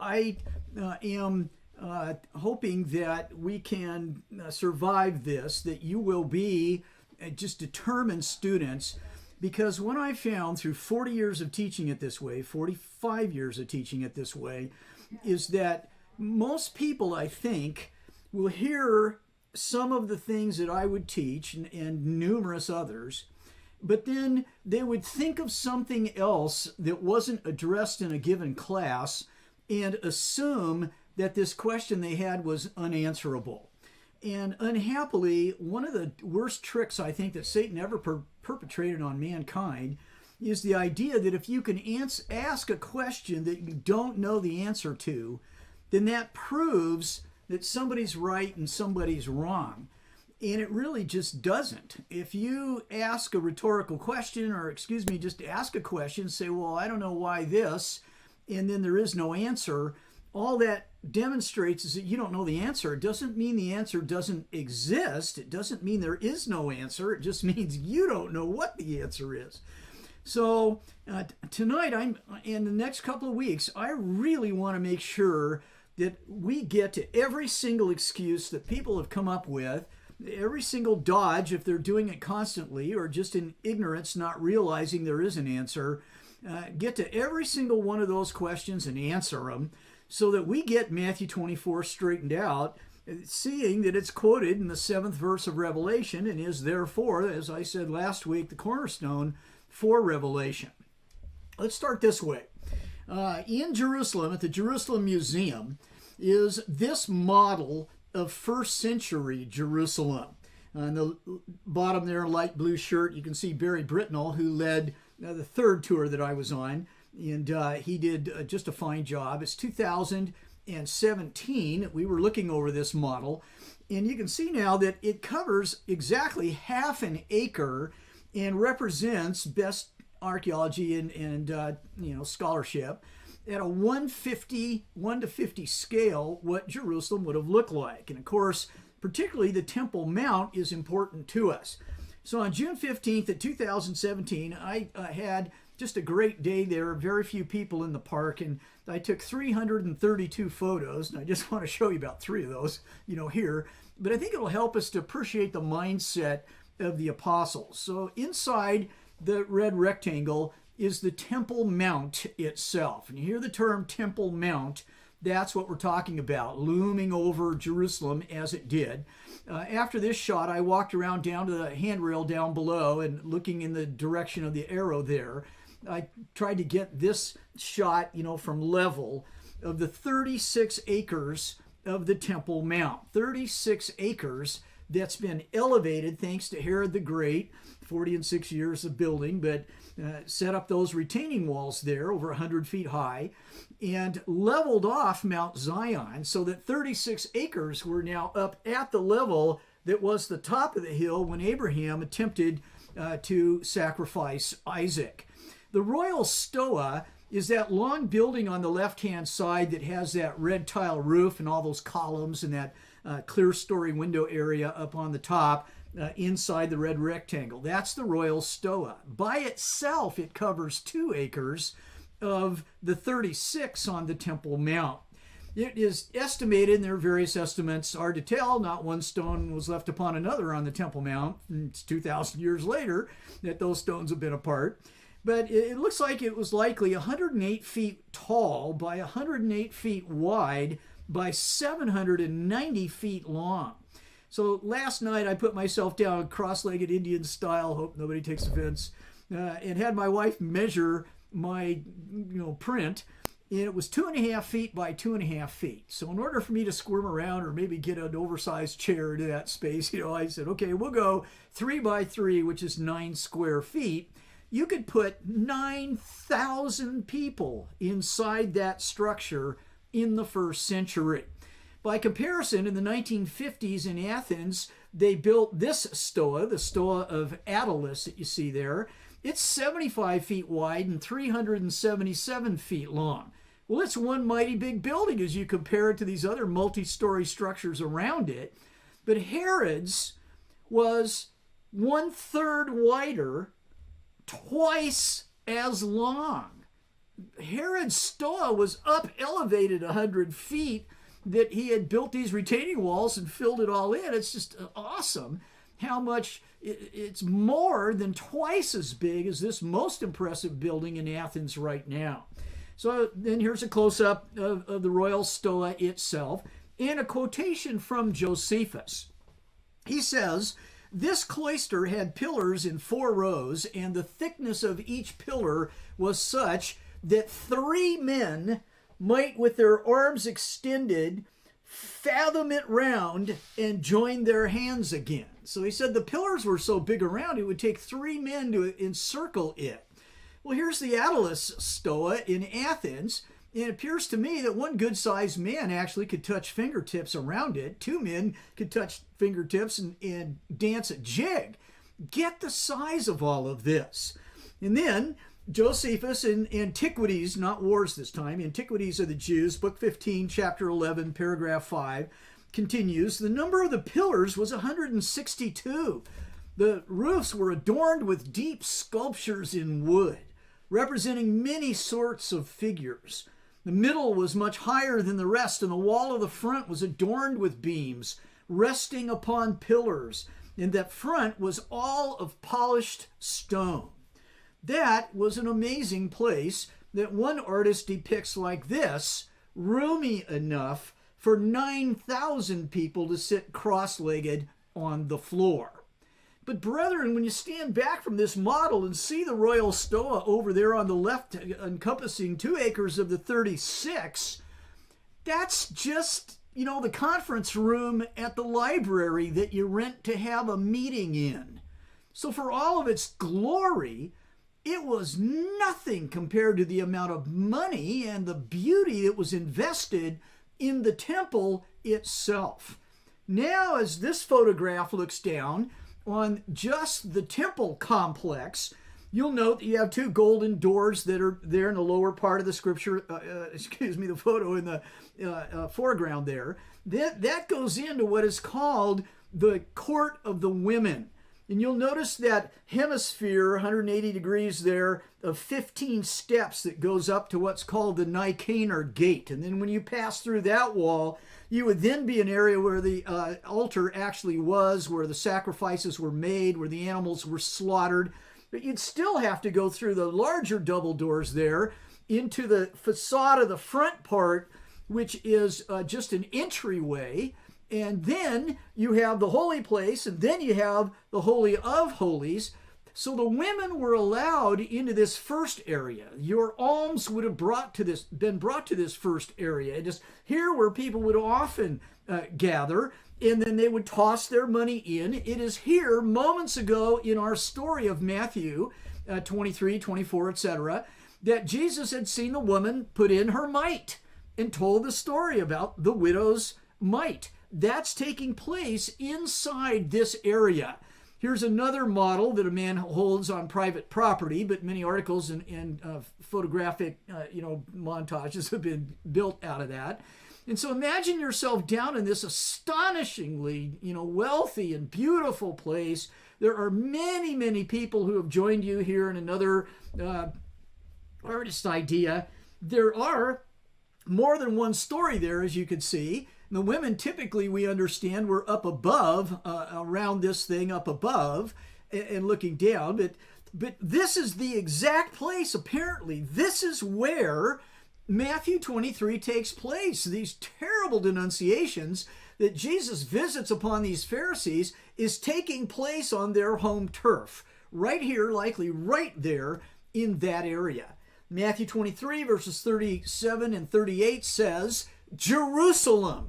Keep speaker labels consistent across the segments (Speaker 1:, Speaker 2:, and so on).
Speaker 1: I am hoping that we can survive this, that you will be just determined students. Because what I found through 40 years of teaching it this way, 45 years of teaching it this way, is that most people, I think, will hear some of the things that I would teach and numerous others, but then they would think of something else that wasn't addressed in a given class and assume that this question they had was unanswerable. And unhappily, one of the worst tricks I think that Satan ever perpetrated on mankind is the idea that if you can ask a question that you don't know the answer to, then that proves that somebody's right and somebody's wrong. And it really just doesn't. If you ask a rhetorical question, or just ask a question, say, well, I don't know why this, and then there is no answer, all that demonstrates is that you don't know the answer. It doesn't mean the answer doesn't exist. It doesn't mean there is no answer. It just means you don't know what the answer is. So tonight, in the next couple of weeks, I really want to make sure that we get to every single excuse that people have come up with, every single dodge if they're doing it constantly or just in ignorance, not realizing there is an answer. Get to every single one of those questions and answer them, so that we get Matthew 24 straightened out, seeing that it's quoted in the 7th verse of Revelation and is therefore, as I said last week, the cornerstone for Revelation. Let's start this way. In Jerusalem, at the Jerusalem Museum, is this model of first century Jerusalem. On the bottom there, light blue shirt, you can see Barry Britnell, who led the third tour that I was on. And he did just a fine job. It's 2017. We were looking over this model, and you can see now that it covers exactly half an acre and represents best archaeology and scholarship at a 1 to 50 scale what Jerusalem would have looked like. And of course, particularly the Temple Mount is important to us. So on June 15th of 2017, I had just a great day there, very few people in the park, and I took 332 photos, and I just want to show you about 3 of those, here. But I think it'll help us to appreciate the mindset of the apostles. So inside the red rectangle is the Temple Mount itself. And you hear the term Temple Mount, that's what we're talking about, looming over Jerusalem as it did. After this shot, I walked around down to the handrail down below and looking in the direction of the arrow there. I tried to get this shot, from level of the 36 acres of the Temple Mount. 36 acres that's been elevated thanks to Herod the Great, 46 years of building, but set up those retaining walls there over 100 feet high and leveled off Mount Zion so that 36 acres were now up at the level that was the top of the hill when Abraham attempted to sacrifice Isaac. The Royal Stoa is that long building on the left-hand side that has that red tile roof and all those columns and that clear story window area up on the top inside the red rectangle. That's the Royal Stoa. By itself, it covers 2 acres of the 36 on the Temple Mount. It is estimated, and there are various estimates, hard to tell, not one stone was left upon another on the Temple Mount. It's 2,000 years later that those stones have been apart. But it looks like it was likely 108 feet tall by 108 feet wide by 790 feet long. So last night I put myself down cross-legged Indian style, hope nobody takes offense, and had my wife measure my print, and it was 2.5 feet by 2.5 feet. So in order for me to squirm around or maybe get an oversized chair into that space, I said, okay, we'll go 3 by 3, which is 9 square feet. You could put 9,000 people inside that structure in the first century. By comparison, in the 1950s in Athens, they built this stoa, the Stoa of Attalus that you see there. It's 75 feet wide and 377 feet long. Well, it's one mighty big building as you compare it to these other multi-story structures around it. But Herod's was 1/3 wider, twice as long. Herod's Stoa was up elevated 100 feet, that he had built these retaining walls and filled it all in. It's just awesome how much it's more than twice as big as this most impressive building in Athens right now. So then here's a close-up of the royal Stoa itself and a quotation from Josephus. He says, "This cloister had pillars in 4 rows, and the thickness of each pillar was such that 3 men might, with their arms extended, fathom it round and join their hands again." So he said the pillars were so big around, it would take 3 men to encircle it. Well, here's the Attalus Stoa in Athens. It appears to me that one good-sized man actually could touch fingertips around it. 2 men could touch fingertips and dance a jig. Get the size of all of this. And then Josephus in Antiquities, not Wars this time, Antiquities of the Jews, book 15, chapter 11, paragraph 5, continues, "The number of the pillars was 162. The roofs were adorned with deep sculptures in wood, representing many sorts of figures. The middle was much higher than the rest, and the wall of the front was adorned with beams, resting upon pillars, and that front was all of polished stone." That was an amazing place that one artist depicts like this, roomy enough for 9,000 people to sit cross-legged on the floor. But brethren, when you stand back from this model and see the royal Stoa over there on the left encompassing 2 acres of the 36, that's just, the conference room at the library that you rent to have a meeting in. So for all of its glory, it was nothing compared to the amount of money and the beauty that was invested in the temple itself. Now, as this photograph looks down on just the temple complex, you'll note that you have 2 golden doors that are there in the lower part of the scripture, the photo in the foreground there. That goes into what is called the Court of the Women. And you'll notice that hemisphere, 180 degrees there, of 15 steps that goes up to what's called the Nicanor Gate. And then when you pass through that wall, you would then be an area where the altar actually was, where the sacrifices were made, where the animals were slaughtered. But you'd still have to go through the larger double doors there into the facade of the front part, which is just an entryway. And then you have the holy place, and then you have the Holy of Holies. So the women were allowed into this first area. Your alms would have been brought to this first area. It is here where people would often gather, and then they would toss their money in. It is here, moments ago in our story of Matthew 23, 24, etc., that Jesus had seen the woman put in her mite and told the story about the widow's mite. That's taking place inside this area. Here's another model that a man holds on private property, but many articles and photographic montages have been built out of that. And so imagine yourself down in this astonishingly wealthy and beautiful place. There are many, many people who have joined you here in another artist idea. There are more than one story there, as you can see. The women typically, we understand, were up above, around this thing up above and looking down. But this is the exact place, apparently. This is where Matthew 23 takes place. These terrible denunciations that Jesus visits upon these Pharisees is taking place on their home turf. Right here, likely right there in that area. Matthew 23 verses 37 and 38 says, Jerusalem,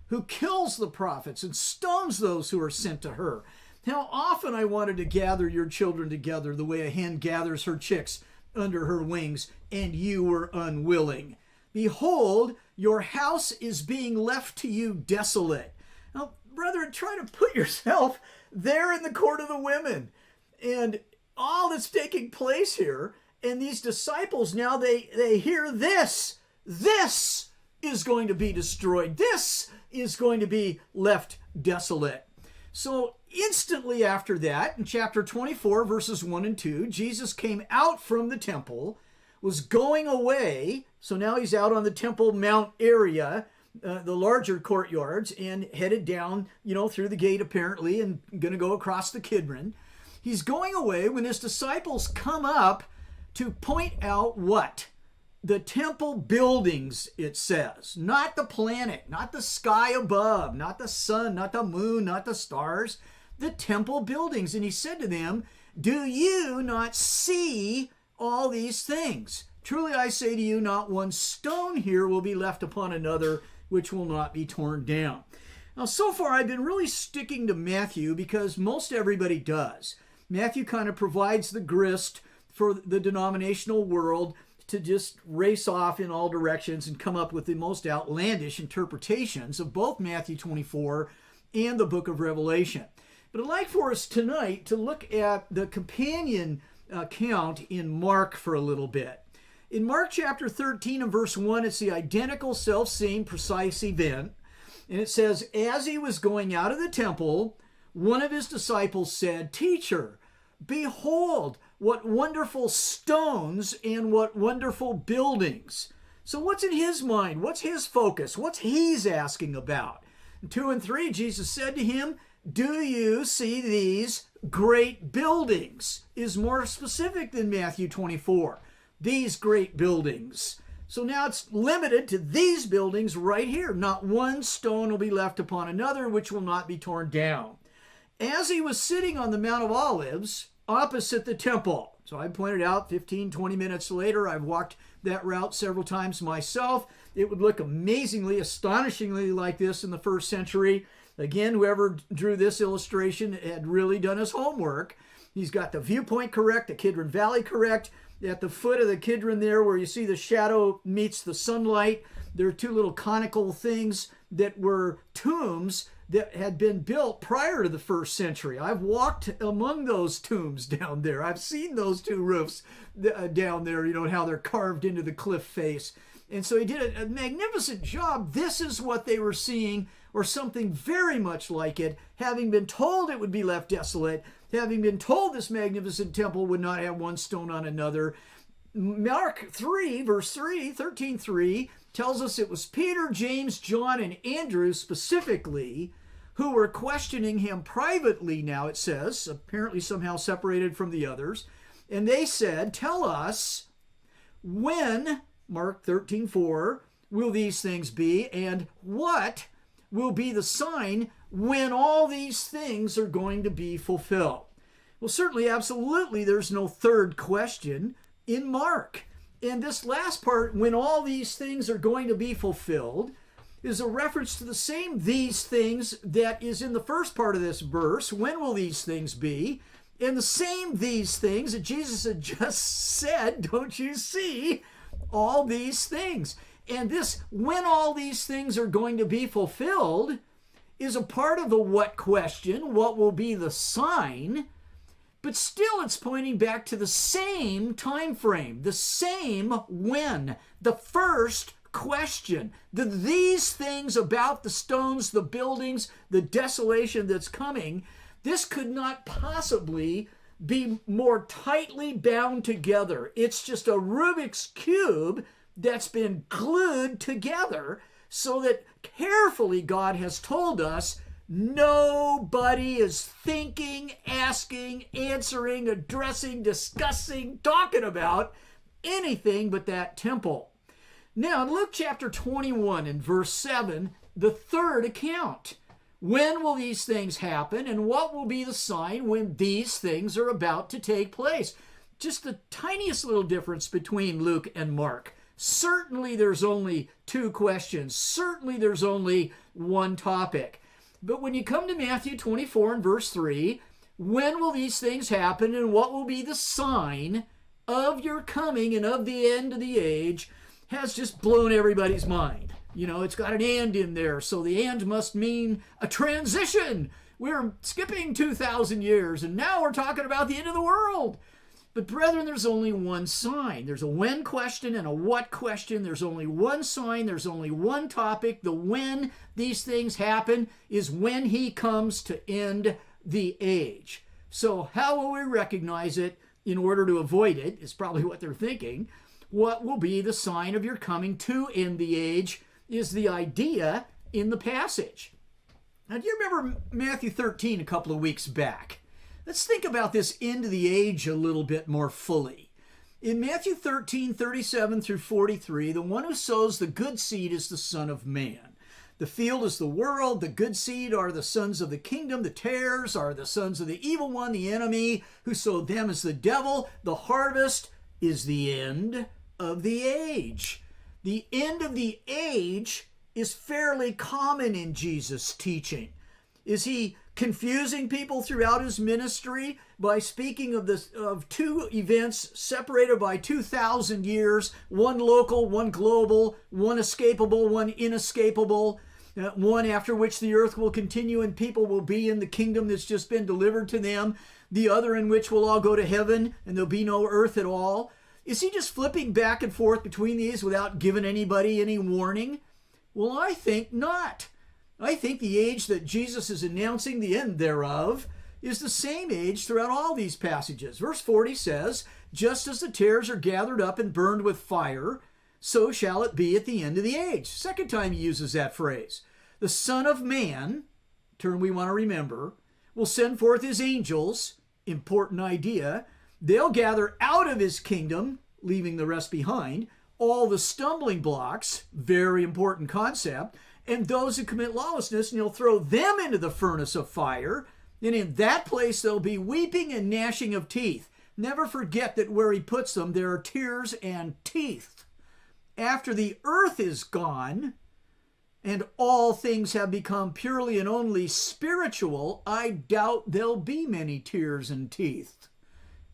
Speaker 1: who kills the prophets and stones those who are sent to her. How often I wanted to gather your children together the way a hen gathers her chicks under her wings, and you were unwilling. Behold, your house is being left to you desolate. Now, brethren, try to put yourself there in the court of the women and all that's taking place here. And these disciples now, they hear this. This is going to be destroyed. This is going to be left desolate. So instantly after that, in chapter 24, verses 1 and 2, Jesus came out from the temple, was going away. So now he's out on the Temple Mount area, the larger courtyards, and headed down, through the gate apparently, and going to go across the Kidron. He's going away when his disciples come up to point out what? The temple buildings, it says. Not the planet, not the sky above, not the sun, not the moon, not the stars. The temple buildings. And he said to them, do you not see all these things? Truly I say to you, not one stone here will be left upon another, which will not be torn down. Now, so far I've been really sticking to Matthew because most everybody does. Matthew kind of provides the grist for the denominational world to just race off in all directions and come up with the most outlandish interpretations of both Matthew 24 and the book of Revelation. But I'd like for us tonight to look at the companion account in Mark for a little bit. In Mark chapter 13 and verse 1, it's the identical self-same precise event. And it says, as he was going out of the temple, one of his disciples said, Teacher, behold, what wonderful stones and what wonderful buildings. So what's in his mind? What's his focus? What's he's asking about? In 2 and 3, Jesus said to him, do you see these great buildings? Is more specific than Matthew 24. These great buildings. So now it's limited to these buildings right here. Not one stone will be left upon another, which will not be torn down. As he was sitting on the Mount of Olives, opposite the temple. So I pointed out 15, 20 minutes later, I've walked that route several times myself. It would look amazingly, astonishingly like this in the first century. Again, whoever drew this illustration had really done his homework. He's got the viewpoint correct, the Kidron Valley correct. At the foot of the Kidron there, where you see the shadow meets the sunlight, there are two little conical things that were tombs that had been built prior to the first century. I've walked among those tombs down there. I've seen those two roofs down there, how they're carved into the cliff face. And so he did a magnificent job. This is what they were seeing, or something very much like it, having been told it would be left desolate, having been told this magnificent temple would not have one stone on another. Mark 3, verse 3, 13:3, tells us it was Peter, James, John, and Andrew specifically who were questioning him privately now, it says, apparently somehow separated from the others. And they said, tell us, when, Mark 13:4, will these things be, and what will be the sign when all these things are going to be fulfilled? Well, certainly, absolutely, there's no third question in Mark. And this last part, when all these things are going to be fulfilled, is a reference to the same these things that is in the first part of this verse. When will these things be? And the same these things that Jesus had just said, don't you see all these things? And this, when all these things are going to be fulfilled, is a part of the what question, what will be the sign, but still it's pointing back to the same time frame, the same when, the first question. These things about the stones, the buildings, the desolation that's coming, this could not possibly be more tightly bound together. It's just a Rubik's Cube that's been glued together so that carefully God has told us nobody is thinking, asking, answering, addressing, discussing, talking about anything but that temple. Now, in Luke chapter 21 and verse 7, the third account. When will these things happen, and what will be the sign when these things are about to take place? Just the tiniest little difference between Luke and Mark. Certainly there's only two questions. Certainly there's only one topic. But when you come to Matthew 24 and verse 3, when will these things happen, and what will be the sign of your coming and of the end of the age, has just blown everybody's mind. It's got an and in there, so the and must mean a transition. We're skipping 2,000 years, and now we're talking about the end of the world. But brethren, there's only one sign. There's a when question and a what question. There's only one sign. There's only one topic. The when these things happen is when he comes to end the age. So how will we recognize it in order to avoid it, is probably what they're thinking. What will be the sign of your coming to end the age is the idea in the passage. Now, do you remember Matthew 13 a couple of weeks back? Let's think about this end of the age a little bit more fully. In Matthew 13, 37 through 43, the one who sows the good seed is the Son of Man. The field is the world, the good seed are the sons of the kingdom, the tares are the sons of the evil one, the enemy, who sowed them is the devil. The harvest is the end of the age. The end of the age is fairly common in Jesus' teaching. Is he confusing people throughout his ministry by speaking of two events separated by 2,000 years, one local, one global, one escapable, one inescapable, one after which the earth will continue and people will be in the kingdom that's just been delivered to them, the other in which we'll all go to heaven and there'll be no earth at all? Is he just flipping back and forth between these without giving anybody any warning? Well, I think not. I think the age that Jesus is announcing the end thereof is the same age throughout all these passages. Verse 40 says, just as the tares are gathered up and burned with fire, so shall it be at the end of the age. Second time he uses that phrase. The Son of Man, term we want to remember, will send forth his angels, important idea. They'll gather out of his kingdom, leaving the rest behind, all the stumbling blocks, very important concept, and those who commit lawlessness, and he'll throw them into the furnace of fire. And in that place there'll be weeping and gnashing of teeth. Never forget that where he puts them, there are tears and teeth. After the earth is gone, and all things have become purely and only spiritual, I doubt there'll be many tears and teeth.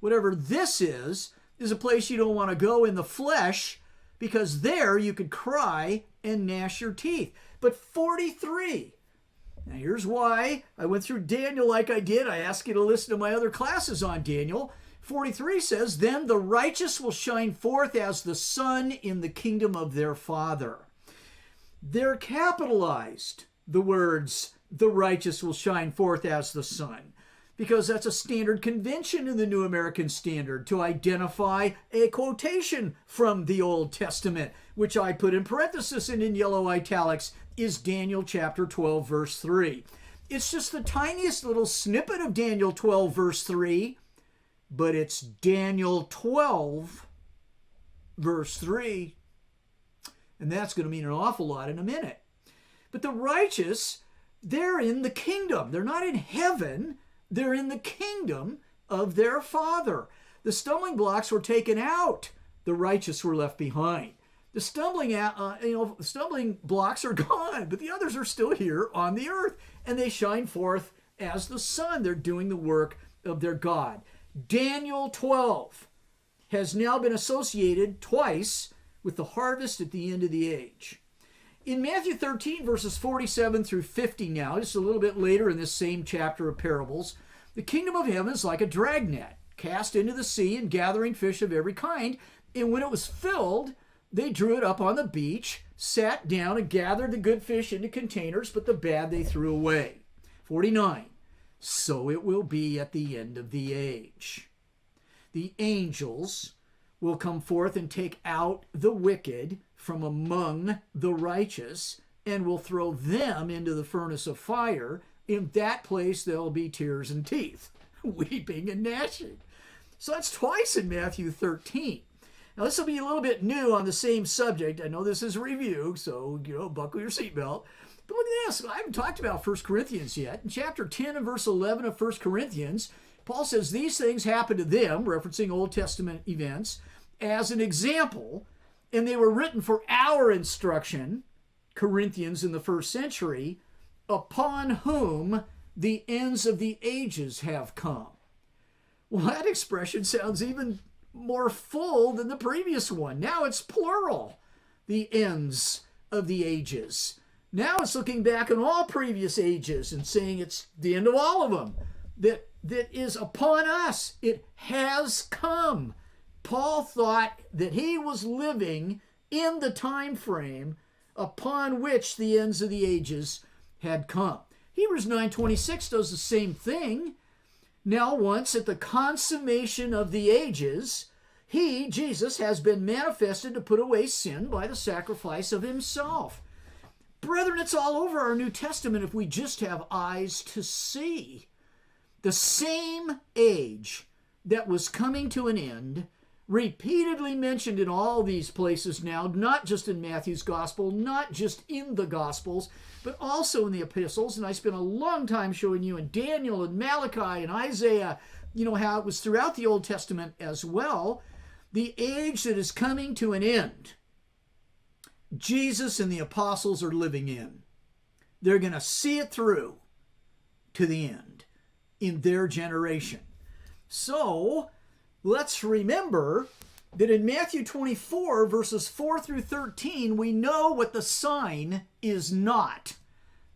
Speaker 1: Whatever this is a place you don't want to go in the flesh, because there you could cry and gnash your teeth. But 43, now here's why I went through Daniel like I did. I asked you to listen to my other classes on Daniel. 43 says, then the righteous will shine forth as the sun in the kingdom of their Father. They're capitalized, the words, the righteous will shine forth as the sun, because that's a standard convention in the New American Standard to identify a quotation from the Old Testament, which I put in parenthesis and in yellow italics, is Daniel chapter 12, verse 3. It's just the tiniest little snippet of Daniel 12, verse 3, but it's Daniel 12, verse 3. And that's going to mean an awful lot in a minute. But the righteous, they're in the kingdom. They're not in heaven. They're in the kingdom of their Father. The stumbling blocks were taken out. The righteous were left behind. The stumbling blocks are gone, but the others are still here on the earth, and they shine forth as the sun. They're doing the work of their God. Daniel 12 has now been associated twice with the harvest at the end of the age. In Matthew 13, verses 47 through 50 now, just a little bit later in this same chapter of parables, the kingdom of heaven is like a dragnet cast into the sea and gathering fish of every kind. And when it was filled, they drew it up on the beach, sat down and gathered the good fish into containers, but the bad they threw away. 49, so it will be at the end of the age. The angels will come forth and take out the wicked from among the righteous and will throw them into the furnace of fire. In that place there'll be tears and teeth, weeping and gnashing. So that's twice in Matthew 13. Now this will be a little bit new on the same subject. I know this is a review, so buckle your seatbelt. But look at this. I haven't talked about 1 Corinthians yet. In chapter 10 and verse 11 of 1 Corinthians, Paul says these things happened to them, referencing Old Testament events, as an example, and they were written for our instruction, Corinthians in the first century, upon whom the ends of the ages have come. Well, that expression sounds even more full than the previous one. Now it's plural, the ends of the ages. Now it's looking back on all previous ages and saying it's the end of all of them. That is upon us. It has come. Paul thought that he was living in the time frame upon which the ends of the ages had come. Hebrews 9:26 does the same thing. Now once at the consummation of the ages, he, Jesus, has been manifested to put away sin by the sacrifice of himself. Brethren, it's all over our New Testament if we just have eyes to see. The same age that was coming to an end, repeatedly mentioned in all these places now, not just in Matthew's Gospel, not just in the Gospels, but also in the epistles. And I spent a long time showing you in Daniel and Malachi and Isaiah, how it was throughout the Old Testament as well. The age that is coming to an end, Jesus and the apostles are living in. They're going to see it through to the end in their generation. So let's remember that in Matthew 24, verses 4 through 13, we know what the sign is not.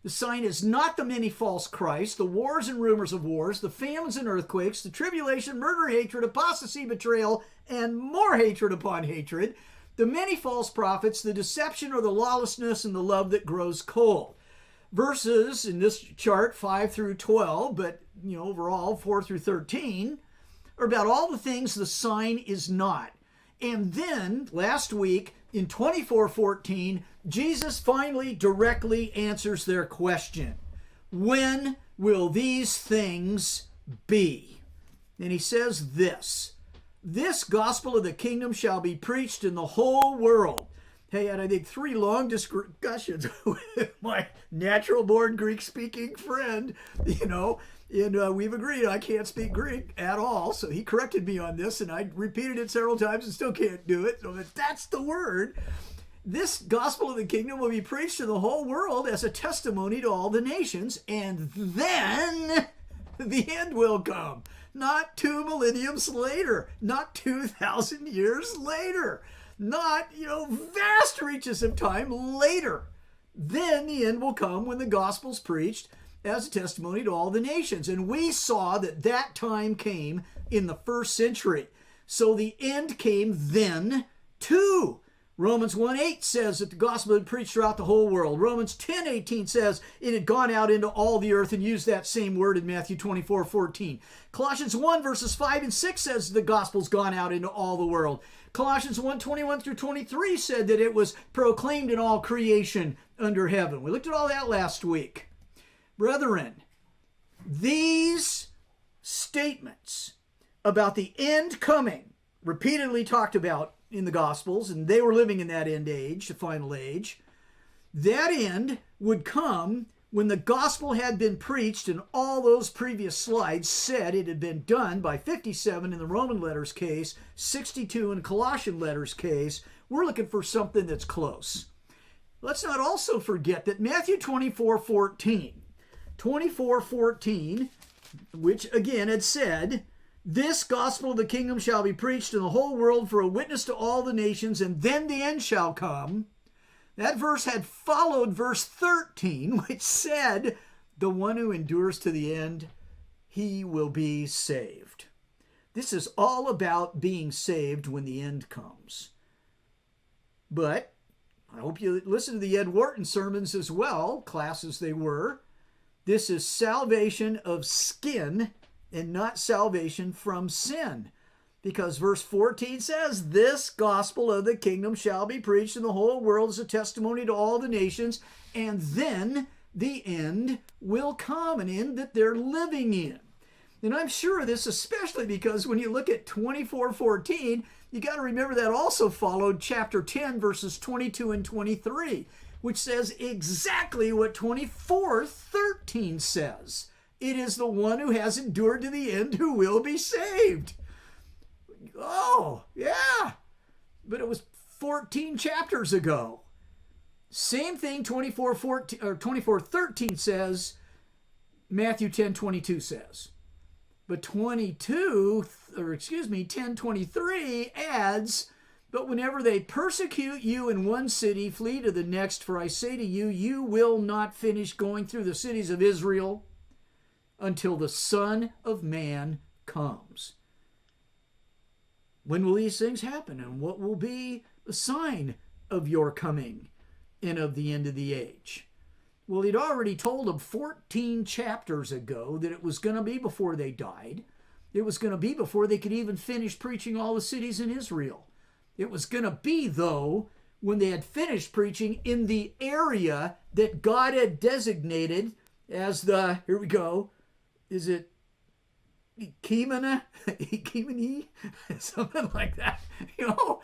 Speaker 1: The sign is not the many false Christs, the wars and rumors of wars, the famines and earthquakes, the tribulation, murder, hatred, apostasy, betrayal, and more hatred upon hatred, the many false prophets, the deception or the lawlessness, and the love that grows cold. Verses in this chart 5 through 12, but overall 4 through 13, are about all the things the sign is not. And then last week in 24:14, Jesus finally directly answers their question. When will these things be? And he says this gospel of the kingdom shall be preached in the whole world. Hey, and I think 3 long discussions with my natural-born Greek-speaking friend, and we've agreed I can't speak Greek at all, so he corrected me on this, and I repeated it several times and still can't do it, so that's the word. This gospel of the kingdom will be preached to the whole world as a testimony to all the nations, and then the end will come. Not 2 millenniums later, not 2,000 years later, not, vast reaches of time later. Then the end will come when the gospel's preached as a testimony to all the nations. And we saw that time came in the 1st century. So the end came then too. Romans 1:8 says that the gospel had preached throughout the whole world. Romans 10:18 says it had gone out into all the earth, and used that same word in Matthew 24:14. Colossians 1 verses 5 and 6 says the gospel's gone out into all the world. Colossians 1:21 through 23 said that it was proclaimed in all creation under heaven. We looked at all that last week. Brethren, these statements about the end coming, repeatedly talked about in the Gospels, and they were living in that end age, the final age. That end would come when the gospel had been preached, and all those previous slides said it had been done by 57 in the Roman letters case, 62 in Colossian letters case. We're looking for something that's close. Let's not also forget that Matthew 24:14, which again had said, this gospel of the kingdom shall be preached in the whole world for a witness to all the nations, and then the end shall come. That verse had followed verse 13, which said, the one who endures to the end, he will be saved. This is all about being saved when the end comes. But I hope you listen to the Ed Wharton sermons as well, classes they were. This is salvation of skin and not salvation from sin. Because verse 14 says, this gospel of the kingdom shall be preached in the whole world as a testimony to all the nations, and then the end will come, an end that they're living in. And I'm sure of this especially because when you look at 24:14, you got to remember that also followed chapter 10, verses 22 and 23, which says exactly what 24:13 says. It is the one who has endured to the end who will be saved. Oh, yeah. But it was 14 chapters ago. Same thing 24:13 says, Matthew 10:22 says. But 10:23 adds, but whenever they persecute you in one city, flee to the next, for I say to you, you will not finish going through the cities of Israel until the Son of Man comes. When will these things happen, and what will be the sign of your coming and of the end of the age? Well, he'd already told them 14 chapters ago that it was going to be before they died. It was going to be before they could even finish preaching all the cities in Israel. It was going to be, though, when they had finished preaching in the area that God had designated as the, here we go, is it Ekimene? Something like that, you know?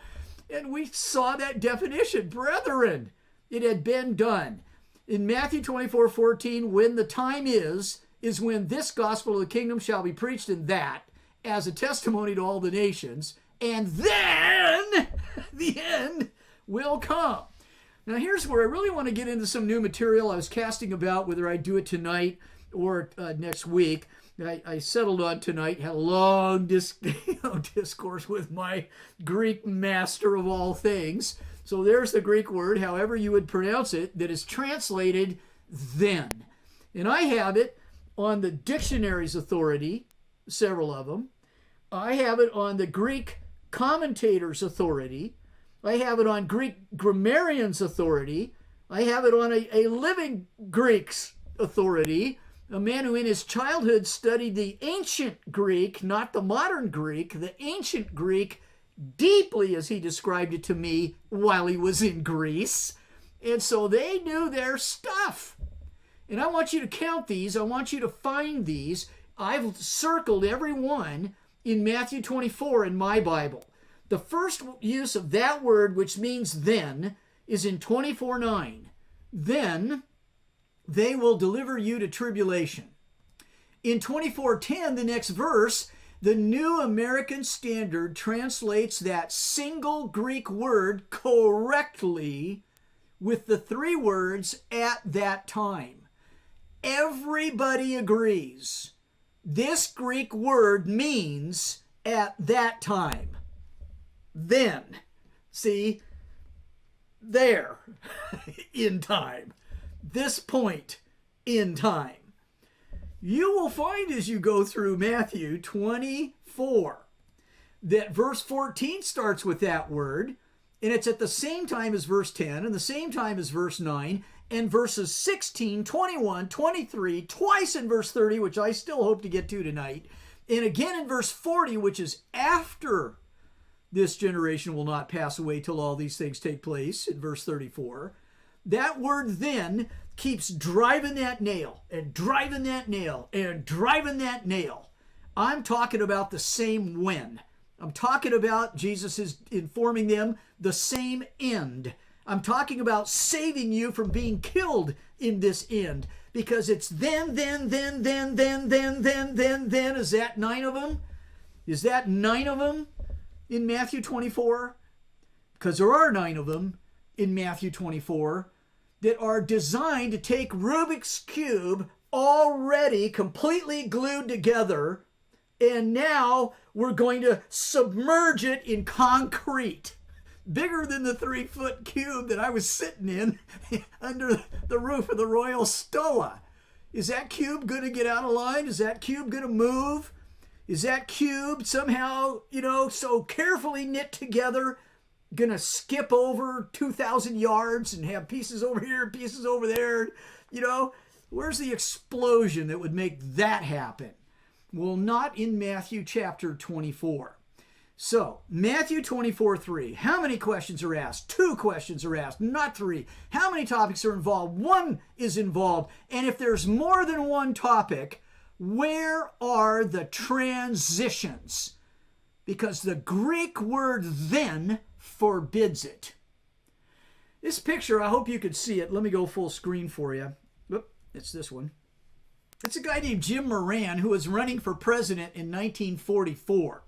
Speaker 1: And we saw that definition. Brethren, it had been done. In Matthew 24:14, when the time is when this gospel of the kingdom shall be preached in that, as a testimony to all the nations, and then the end will come. Now here's where I really want to get into some new material. I was casting about whether I do it tonight or next week. I settled on tonight, had a long discourse with my Greek master of all things. So there's the Greek word, however you would pronounce it, that is translated then. And I have it on the dictionary's authority, several of them. I have it on the Greek commentator's authority. I have it on Greek grammarian's authority. I have it on a living Greek's authority, a man who in his childhood studied the ancient Greek, not the modern Greek, the ancient Greek, deeply as he described it to me while he was in Greece. And so they knew their stuff. And I want you to count these. I want you to find these. I've circled every one in Matthew 24 in my Bible. The first use of that word, which means then, is in 24:9. Then they will deliver you to tribulation. In 24:10, the next verse, the New American Standard translates that single Greek word correctly with the three words "at that time." Everybody agrees this Greek word means "at that time." Then. See? There. In time. This point in time. You will find as you go through Matthew 24 that verse 14 starts with that word, and it's at the same time as verse 10 and the same time as verse 9, and verses 16, 21, 23, twice in verse 30, which I still hope to get to tonight, and again in verse 40, which is after this generation will not pass away till all these things take place, in verse 34. That word then keeps driving that nail and driving that nail and driving that nail. I'm talking about the same when. I'm talking about Jesus is informing them the same end. I'm talking about saving you from being killed in this end, because it's then. Is that 9 of them? Is that 9 of them in Matthew 24? Because there are 9 of them in Matthew 24 that are designed to take Rubik's Cube already completely glued together, and now we're going to submerge it in concrete. Bigger than the 3-foot cube that I was sitting in under the roof of the Royal Stoa. Is that cube going to get out of line? Is that cube going to move? Is that cube somehow, so carefully knit together, going to skip over 2,000 yards and have pieces over here, pieces over there? Where's the explosion that would make that happen? Well, not in Matthew chapter 24. So, Matthew 24:3. How many questions are asked? 2 questions are asked, not 3. How many topics are involved? 1 is involved. And if there's more than 1 topic, where are the transitions? Because the Greek word then forbids it. This picture, I hope you could see it. Let me go full screen for you. Oop, it's this one. It's a guy named Jim Moran who was running for president in 1944.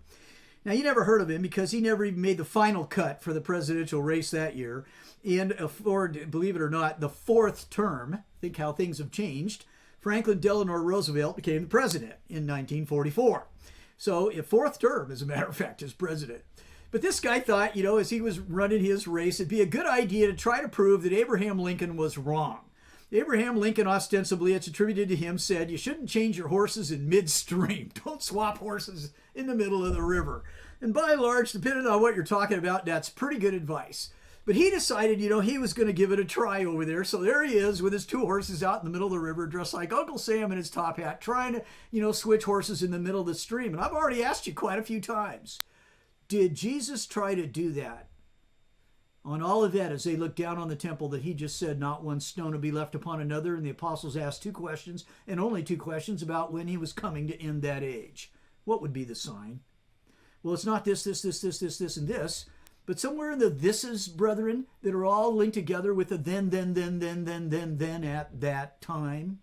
Speaker 1: Now, you never heard of him because he never even made the final cut for the presidential race that year. And for, believe it or not, the 4th term, think how things have changed, Franklin Delano Roosevelt became the president in 1944. So, a 4th term, as a matter of fact, as president. But this guy thought, as he was running his race, it'd be a good idea to try to prove that Abraham Lincoln was wrong. Abraham Lincoln, ostensibly, it's attributed to him, said, you shouldn't change your horses in midstream. Don't swap horses in the middle of the river. And by and large, depending on what you're talking about, that's pretty good advice. But he decided, he was going to give it a try over there. So there he is with his two horses out in the middle of the river, dressed like Uncle Sam in his top hat, trying to, switch horses in the middle of the stream. And I've already asked you quite a few times, did Jesus try to do that on Olivet as they looked down on the temple that he just said not one stone will be left upon another? And the apostles asked two questions, and only two questions, about when he was coming to end that age. What would be the sign? Well, it's not this, and this. But somewhere in the thises, brethren, that are all linked together with the then at that time.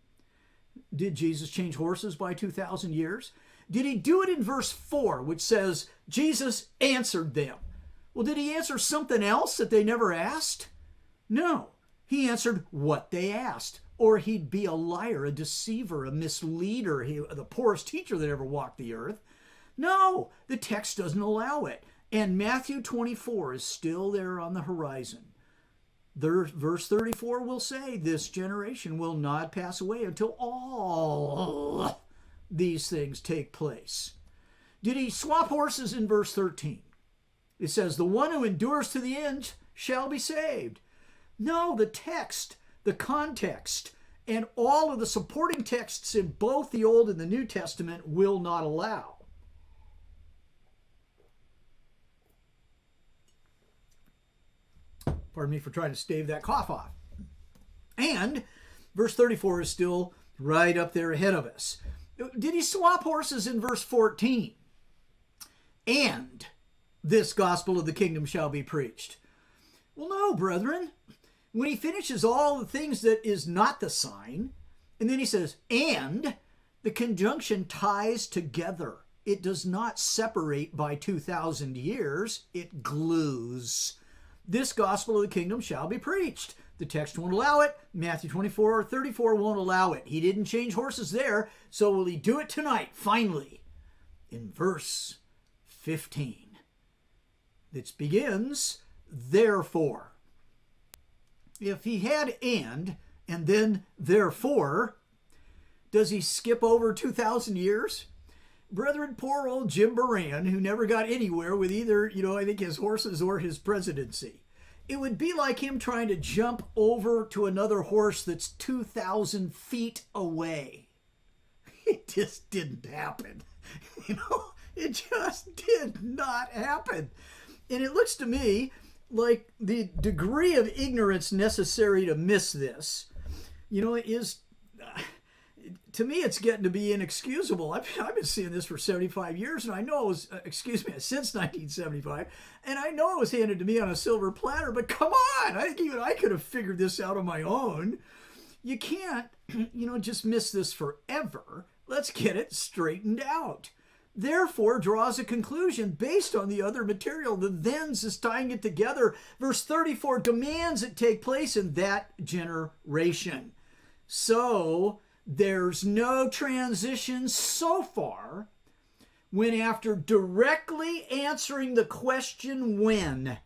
Speaker 1: Did Jesus change horses by 2,000 years? Did he do it in verse 4, which says, Jesus answered them? Well, did he answer something else that they never asked? No. He answered what they asked. Or he'd be a liar, a deceiver, a misleader, the poorest teacher that ever walked the earth. No, the text doesn't allow it. And Matthew 24 is still there on the horizon. Verse 34 will say, this generation will not pass away until all these things take place. Did he swap horses in verse 13? It says, the one who endures to the end shall be saved. No, the text, the context, and all of the supporting texts in both the Old and the New Testament will not allow. Pardon me for trying to stave that cough off. And verse 34 is still right up there ahead of us. Did he swap horses in verse 14? And this gospel of the kingdom shall be preached. Well, no, brethren. When he finishes all the things that is not the sign, and then he says, and the conjunction ties together. It does not separate by 2,000 years. It glues. This gospel of the kingdom shall be preached. The text won't allow it. Matthew 24 or 34 won't allow it. He didn't change horses there, so will he do it tonight, finally? In verse 15. It begins, therefore. If he had and then therefore, does he skip over 2,000 years? Brethren, poor old Jim Moran, who never got anywhere with either, I think his horses or his presidency. It would be like him trying to jump over to another horse that's 2,000 feet away. It just didn't happen. It just did not happen. And it looks to me like the degree of ignorance necessary to miss this, is... to me, it's getting to be inexcusable. I've been seeing this for 75 years, and I know it was, since 1975, and I know it was handed to me on a silver platter, but come on, I think even I could have figured this out on my own. You can't, just miss this forever. Let's get it straightened out. Therefore, draws a conclusion based on the other material. The thens is tying it together. Verse 34 demands it take place in that generation. So there's no transition so far when, after directly answering the question when,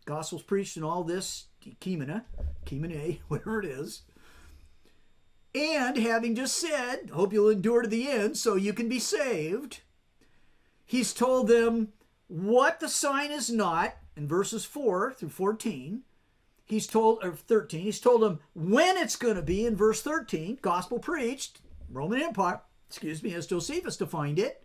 Speaker 1: gospel's preached and all this, Kemena, whatever it is, and having just said, hope you'll endure to the end so you can be saved, he's told them what the sign is not in verses 4 through 14. He's told, or 13, he's told them when it's going to be in verse 13, gospel preached, Roman Empire, as Josephus defined it.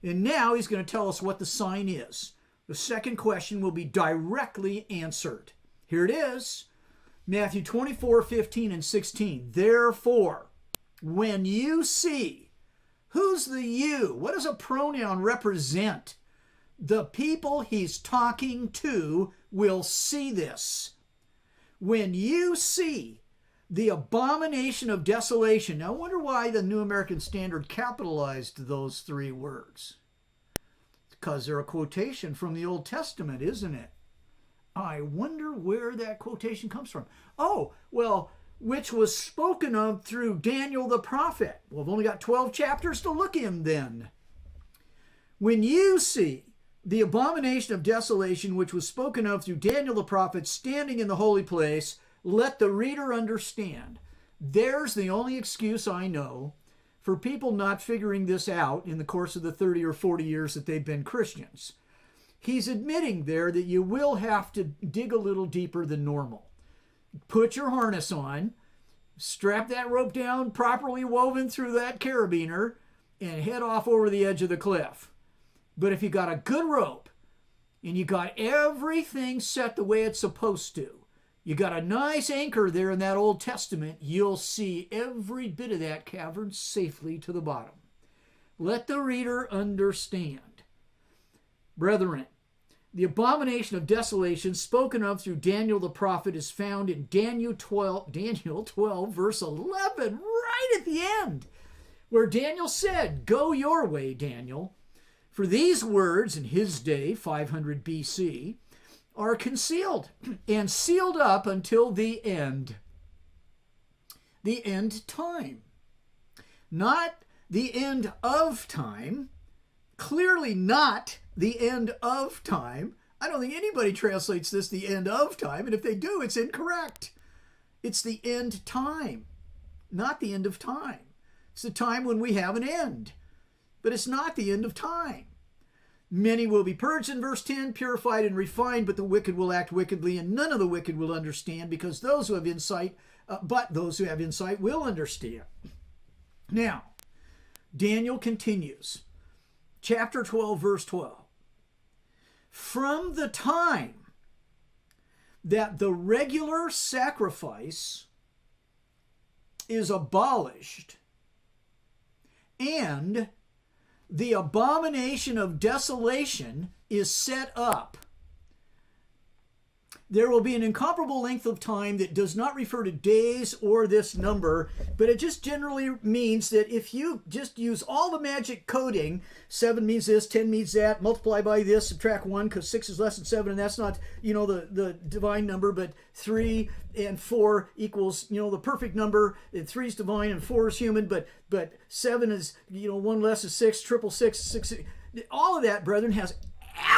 Speaker 1: And now he's going to tell us what the sign is. The second question will be directly answered. Here it is, Matthew 24, 15, and 16. Therefore, when you see, who's the you? What does a pronoun represent? The people he's talking to will see this. When you see the abomination of desolation. Now, I wonder why the New American Standard capitalized those three words. Because they're a quotation from the Old Testament, isn't it? I wonder where that quotation comes from. Oh, well, which was spoken of through Daniel the prophet. Well, I've only got 12 chapters to look in then. When you see the abomination of desolation, which was spoken of through Daniel the prophet, standing in the holy place, let the reader understand. There's the only excuse I know for people not figuring this out in the course of the 30 or 40 years that they've been Christians. he's admitting there that you will have to dig a little deeper than normal. Put your harness on, strap that rope down properly woven through that carabiner, and head off over the edge of the cliff. But if you got a good rope and you got everything set the way it's supposed to, you got a nice anchor there in that Old Testament, you'll see every bit of that cavern safely to the bottom. Let the reader understand. Brethren, the abomination of desolation spoken of through Daniel the prophet is found in Daniel 12, verse 11, right at the end, where Daniel said, "Go your way, Daniel, for these words in his day, 500 BC, are concealed and sealed up until the end." The end time. Not the end of time. Clearly not the end of time. I don't think anybody translates this the end of time, and if they do, it's incorrect. It's the end time, not the end of time. It's the time when we have an end, but it's not the end of time. Many will be purged in verse 10, purified and refined, but the wicked will act wickedly, and none of the wicked will understand, because those who have insight, will understand. Now, Daniel continues. Chapter 12, verse 12. From the time that the regular sacrifice is abolished and the abomination of desolation is set up, there will be an incomparable length of time that does not refer to days or this number, but it just generally means that if you just use all the magic coding, 7 means this, 10 means that, multiply by this, subtract 1, because 6 is less than 7, and that's not, the divine number, but 3 and 4 equals, the perfect number, and 3 is divine and 4 is human, but 7 is, 1 less is 6, triple 6, 6. All of that, brethren, has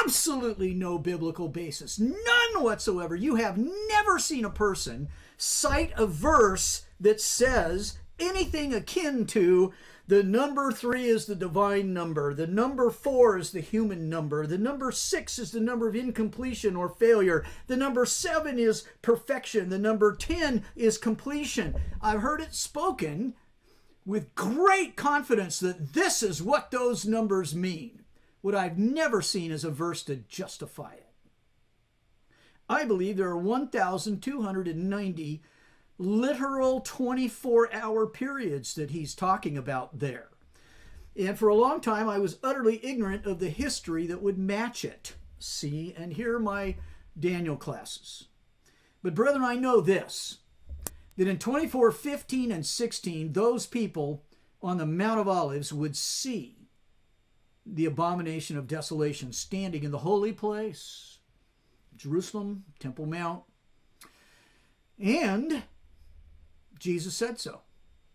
Speaker 1: absolutely no biblical basis. None whatsoever. You have never seen a person cite a verse that says anything akin to the number 3 is the divine number, the number 4 is the human number, the number 6 is the number of incompletion or failure, the number 7 is perfection, the number 10 is completion. I've heard it spoken with great confidence that this is what those numbers mean. What I've never seen is a verse to justify it. I believe there are 1,290 literal 24-hour periods that he's talking about there. And for a long time, I was utterly ignorant of the history that would match it. See and hear my Daniel classes. But brethren, I know this, that in 24, 15, and 16, those people on the Mount of Olives would see the abomination of desolation standing in the holy place, Jerusalem, Temple Mount. And Jesus said so.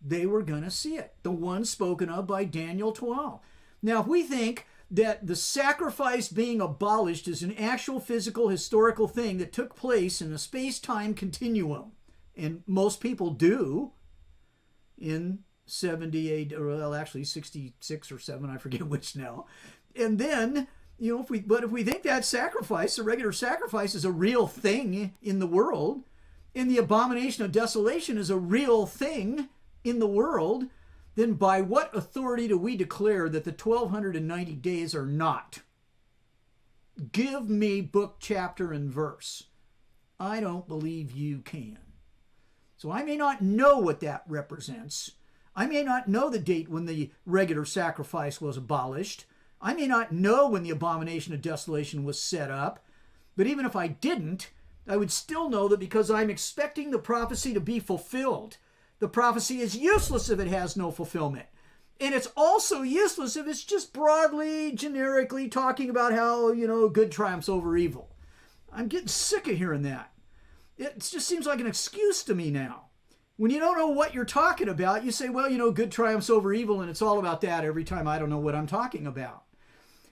Speaker 1: They were going to see it. The one spoken of by Daniel 12. Now, if we think that the sacrifice being abolished is an actual physical historical thing that took place in a space-time continuum, and most people do in 78, or well, actually 66 or 7, I forget which now. And then, if we think that sacrifice, the regular sacrifice, is a real thing in the world, and the abomination of desolation is a real thing in the world, then by what authority do we declare that the 1,290 days are not? Give me book, chapter, and verse. I don't believe you can. So I may not know what that represents. I may not know the date when the regular sacrifice was abolished. I may not know when the abomination of desolation was set up. But even if I didn't, I would still know that because I'm expecting the prophecy to be fulfilled. The prophecy is useless if it has no fulfillment. And it's also useless if it's just broadly, generically talking about how, good triumphs over evil. I'm getting sick of hearing that. It just seems like an excuse to me now. When you don't know what you're talking about, you say, well, good triumphs over evil, and it's all about that every time I don't know what I'm talking about.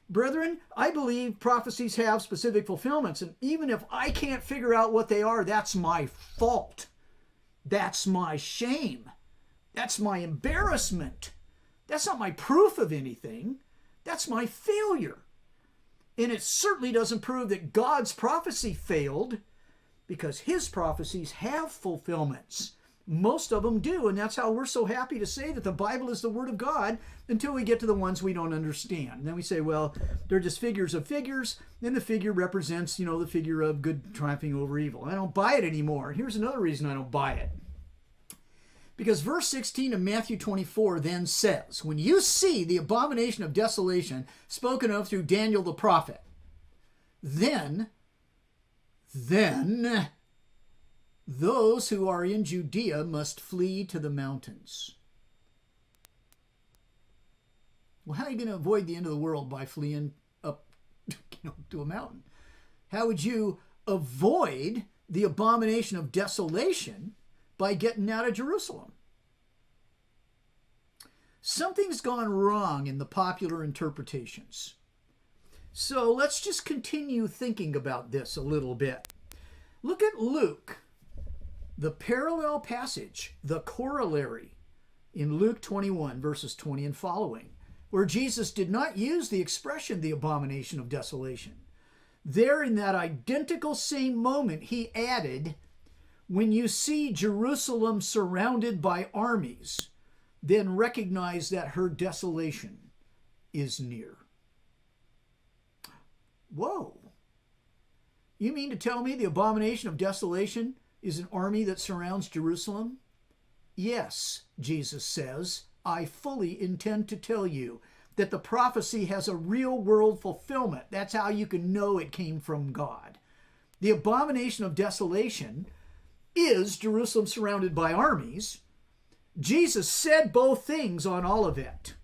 Speaker 1: Brethren, I believe prophecies have specific fulfillments, and even if I can't figure out what they are, that's my fault. That's my shame. That's my embarrassment. That's not my proof of anything. That's my failure. And it certainly doesn't prove that God's prophecy failed, because his prophecies have fulfillments. Most of them do, and that's how we're so happy to say that the Bible is the Word of God until we get to the ones we don't understand. And then we say, well, they're just figures of figures, and the figure represents, the figure of good triumphing over evil. I don't buy it anymore. Here's another reason I don't buy it. Because verse 16 of Matthew 24 then says, when you see the abomination of desolation spoken of through Daniel the prophet, then those who are in Judea must flee to the mountains. Well, how are you going to avoid the end of the world by fleeing up to a mountain? How would you avoid the abomination of desolation by getting out of Jerusalem? Something's gone wrong in the popular interpretations. So let's just continue thinking about this a little bit. Look at Luke, the parallel passage, the corollary in Luke 21, verses 20 and following, where Jesus did not use the expression the abomination of desolation. There in that identical same moment, he added, when you see Jerusalem surrounded by armies, then recognize that her desolation is near. Whoa. You mean to tell me the abomination of desolation is an army that surrounds Jerusalem? Yes, Jesus says, I fully intend to tell you that the prophecy has a real world fulfillment. That's how you can know it came from God. The abomination of desolation is Jerusalem surrounded by armies. Jesus said both things on Olivet.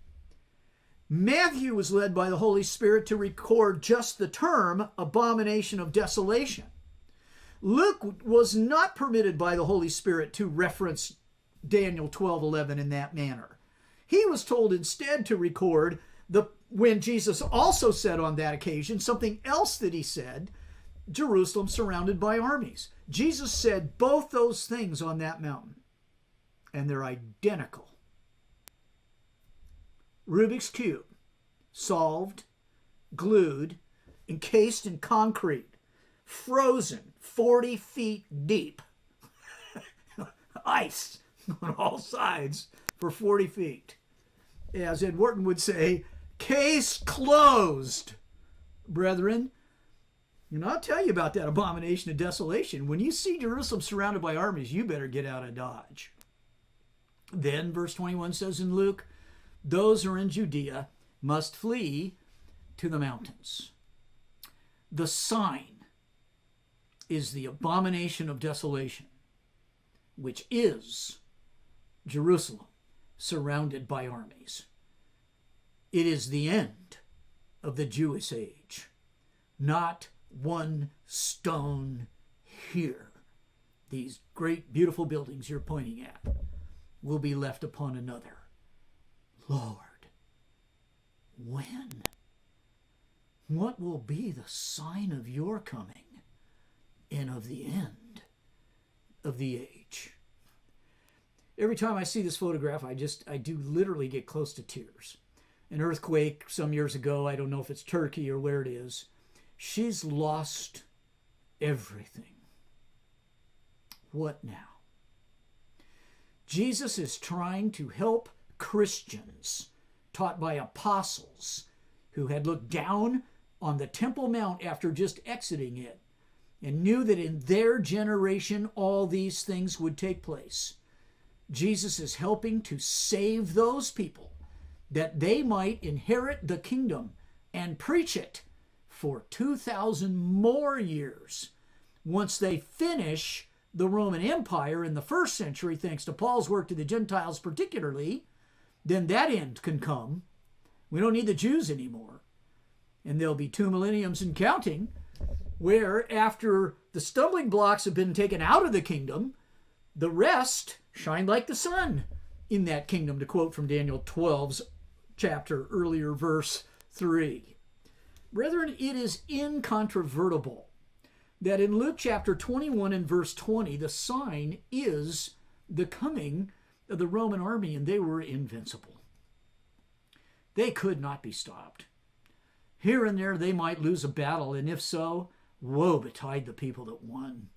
Speaker 1: Matthew was led by the Holy Spirit to record just the term abomination of desolation. Luke was not permitted by the Holy Spirit to reference Daniel 12:11 in that manner. He was told instead to record when Jesus also said on that occasion something else that he said, Jerusalem surrounded by armies. Jesus said both those things on that mountain, and they're identical. Rubik's Cube, solved, glued, encased in concrete, frozen 40 feet deep, ice on all sides for 40 feet. As Ed Wharton would say, case closed, brethren. And I'll tell you about that abomination of desolation. When you see Jerusalem surrounded by armies, you better get out of Dodge. Then, verse 21 says in Luke, those who are in Judea must flee to the mountains. The sign is the abomination of desolation, which is Jerusalem surrounded by armies. It is the end of the Jewish age. Not one stone here. These great, beautiful buildings you're pointing at will be left upon another. Lord, when? What will be the sign of your coming and of the end of the age? Every time I see this photograph, I do literally get close to tears. An earthquake some years ago, I don't know if it's Turkey or where it is, she's lost everything. What now? Jesus is trying to help Christians taught by apostles who had looked down on the Temple Mount after just exiting it and knew that in their generation all these things would take place. Jesus is helping to save those people that they might inherit the kingdom and preach it for 2,000 more years. Once they finish the Roman Empire in the first century, thanks to Paul's work to the Gentiles particularly, then that end can come. We don't need the Jews anymore. And there'll be 2 millenniums and counting, where after the stumbling blocks have been taken out of the kingdom, the rest shine like the sun in that kingdom, to quote from Daniel 12's chapter, earlier verse 3. Brethren, it is incontrovertible that in Luke chapter 21 and verse 20, the sign is the coming of the Roman army, and they were invincible. They could not be stopped. Here and there they might lose a battle, and if so, woe betide the people that won,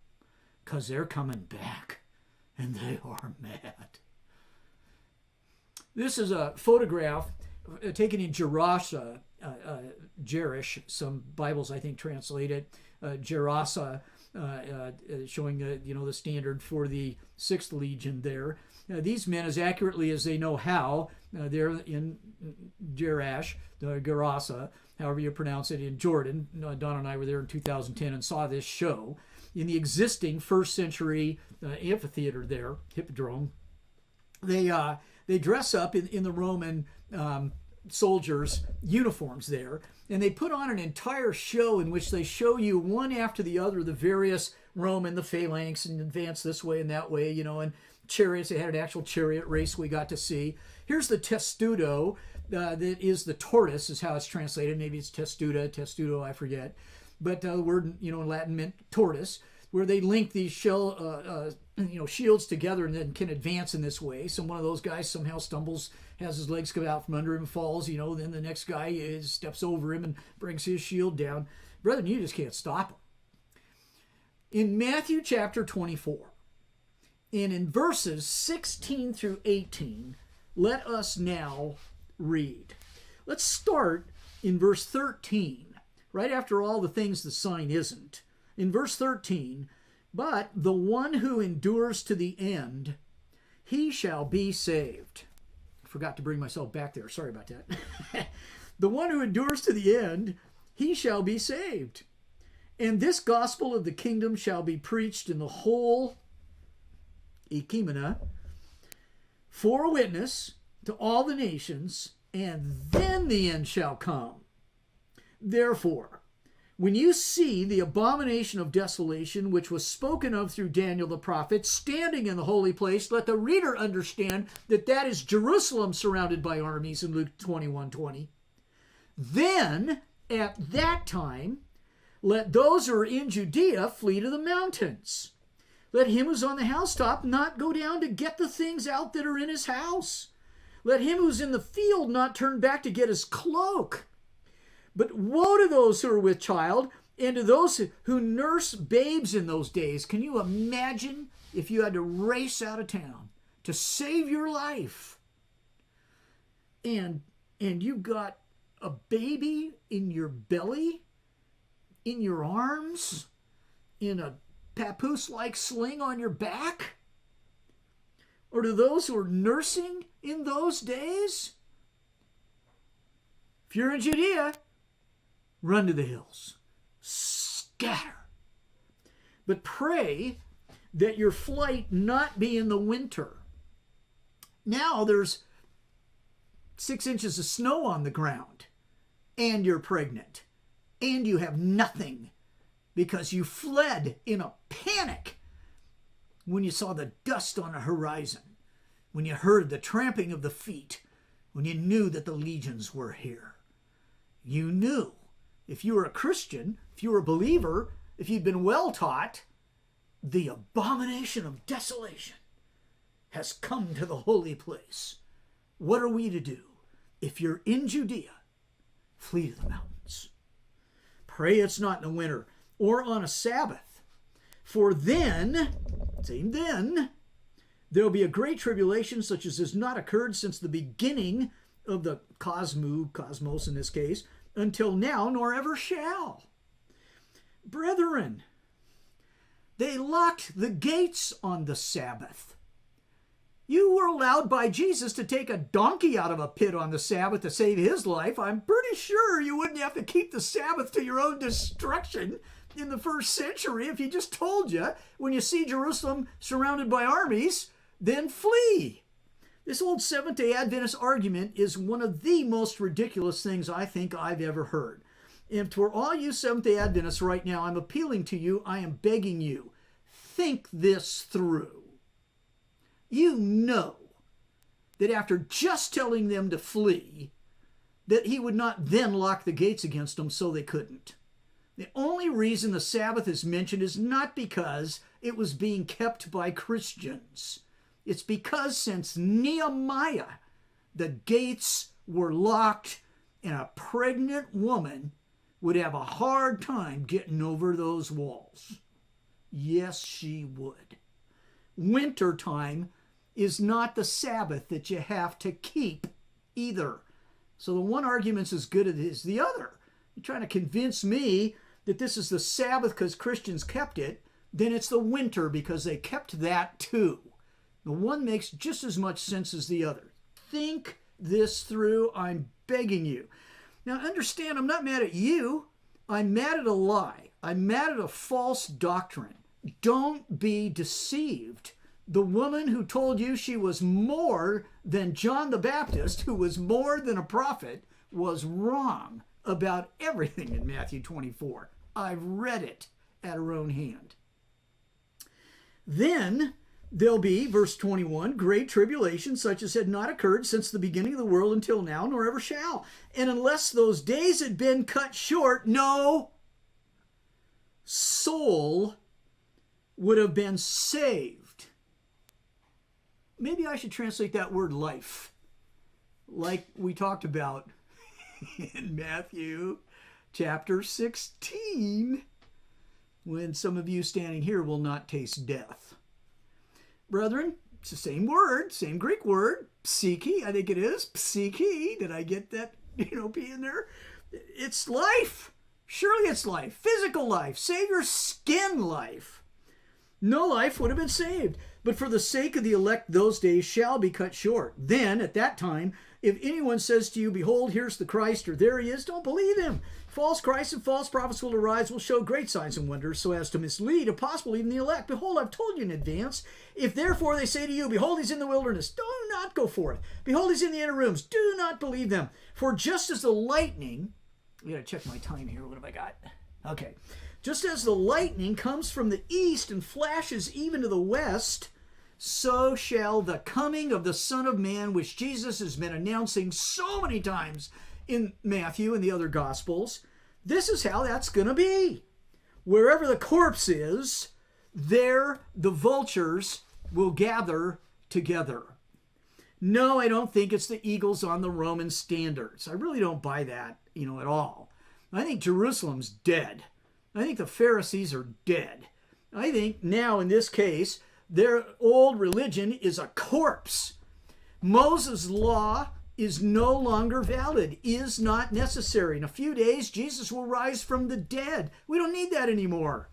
Speaker 1: because they're coming back, and they are mad. This is a photograph taken in Jerusha, Jerish. Some Bibles, I think, translate it Jerasa, showing the standard for the 6th Legion there. These men, as accurately as they know how, they're in Jerash, Gerasa, however you pronounce it, in Jordan. Don and I were there in 2010 and saw this show in the existing 1st century amphitheater there, Hippodrome. They dress up in the Roman soldiers' uniforms there, and they put on an entire show in which they show you one after the other the various Roman, the phalanx, and advance this way and that way, and chariots. They had an actual chariot race we got to see. Here's the testudo, that is the tortoise, is how it's translated. Maybe it's testudo, I forget. But the word, in Latin meant tortoise, where they link these shields together and then can advance in this way. So one of those guys somehow stumbles, has his legs come out from under him, falls, then the next guy steps over him and brings his shield down. Brethren, you just can't stop him. In Matthew chapter 24, and in verses 16 through 18, let us now read. Let's start in verse 13, right after all the things the sign isn't. In verse 13, but the one who endures to the end, he shall be saved. I forgot to bring myself back there. Sorry about that. The one who endures to the end, he shall be saved. And this gospel of the kingdom shall be preached in the whole Ekimena for a witness to all the nations, and then the end shall come. Therefore, when you see the abomination of desolation, which was spoken of through Daniel the prophet, standing in the holy place, let the reader understand that that is Jerusalem surrounded by armies in Luke 21:20. Then, at that time, let those who are in Judea flee to the mountains. Let him who's on the housetop not go down to get the things out that are in his house. Let him who's in the field not turn back to get his cloak. But woe to those who are with child and to those who nurse babes in those days. Can you imagine if you had to race out of town to save your life? And you got a baby in your belly, in your arms, in a papoose-like sling on your back? Or to those who are nursing in those days? If you're in Judea, run to the hills. Scatter. But pray that your flight not be in the winter. Now there's 6 inches of snow on the ground, and you're pregnant, and you have nothing because you fled in a panic when you saw the dust on the horizon, when you heard the tramping of the feet, when you knew that the legions were here. You knew. If you were a Christian, if you were a believer, if you'd been well taught, the abomination of desolation has come to the holy place. What are we to do? If you're in Judea, flee to the mountains. Pray it's not in the winter or on a Sabbath. For then, there'll be a great tribulation such as has not occurred since the beginning of the cosmos in this case, until now, nor ever shall. Brethren, they locked the gates on the Sabbath. You were allowed by Jesus to take a donkey out of a pit on the Sabbath to save his life. I'm pretty sure you wouldn't have to keep the Sabbath to your own destruction in the 1st century if he just told you, when you see Jerusalem surrounded by armies, then flee. This old Seventh-day Adventist argument is one of the most ridiculous things I think I've ever heard. And for all you Seventh-day Adventists right now, I'm appealing to you, I am begging you, think this through. You know that after just telling them to flee, that he would not then lock the gates against them so they couldn't. The only reason the Sabbath is mentioned is not because it was being kept by Christians. It's because since Nehemiah, the gates were locked and a pregnant woman would have a hard time getting over those walls. Yes, she would. Wintertime is not the Sabbath that you have to keep either. So the one argument's as good as the other. You're trying to convince me that this is the Sabbath because Christians kept it, then it's the winter because they kept that too. The one makes just as much sense as the other. Think this through, I'm begging you. Now understand, I'm not mad at you. I'm mad at a lie. I'm mad at a false doctrine. Don't be deceived. The woman who told you she was more than John the Baptist, who was more than a prophet, was wrong about everything in Matthew 24. I've read it at her own hand. Then there'll be, verse 21, great tribulation such as had not occurred since the beginning of the world until now, nor ever shall. And unless those days had been cut short, no soul would have been saved. Maybe I should translate that word life, like we talked about in Matthew chapter 16, when some of you standing here will not taste death. Brethren, it's the same word, same Greek word, psyche, I think it is, psyche. Did I get that, P in there? It's life. Surely it's life. Physical life. Save your skin life. No life would have been saved. But for the sake of the elect, those days shall be cut short. Then, at that time, if anyone says to you, behold, here's the Christ, or there he is, don't believe him. False Christs and false prophets will arise, will show great signs and wonders, so as to mislead, if possible, even the elect. Behold, I've told you in advance. If therefore they say to you, behold, he's in the wilderness, do not go forth. Behold, he's in the inner rooms, do not believe them. For just as the lightning, I gotta check my time here, what have I got? Okay. Just as the lightning comes from the east and flashes even to the west, so shall the coming of the Son of Man, which Jesus has been announcing so many times in Matthew and the other Gospels. This is how that's going to be. Wherever the corpse is, there the vultures will gather together. No, I don't think it's the eagles on the Roman standards. I really don't buy that, at all. I think Jerusalem's dead. I think the Pharisees are dead. I think now, in this case, their old religion is a corpse. Moses' law is no longer valid, is not necessary. In a few days, Jesus will rise from the dead. We don't need that anymore.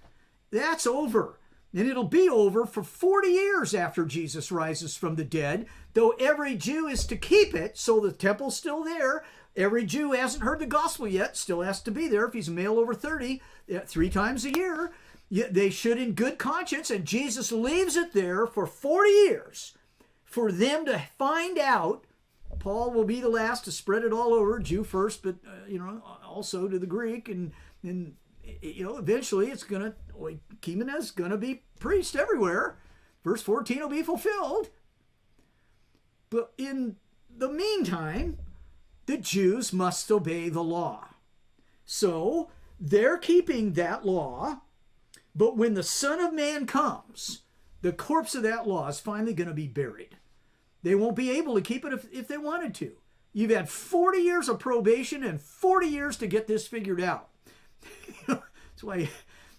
Speaker 1: That's over. And it'll be over for 40 years after Jesus rises from the dead, though every Jew is to keep it, so the temple's still there. Every Jew who hasn't heard the gospel yet still has to be there if he's a male over 30, 3 times a year. They should in good conscience, and Jesus leaves it there for 40 years for them to find out. Paul will be the last to spread it all over, Jew first, but also to the Greek, and eventually it's gonna, Oikoumene is gonna be priest everywhere. Verse 14 will be fulfilled. But in the meantime, the Jews must obey the law. So they're keeping that law. But when the Son of Man comes, the corpse of that law is finally going to be buried. They won't be able to keep it if they wanted to. You've had 40 years of probation and 40 years to get this figured out. That's why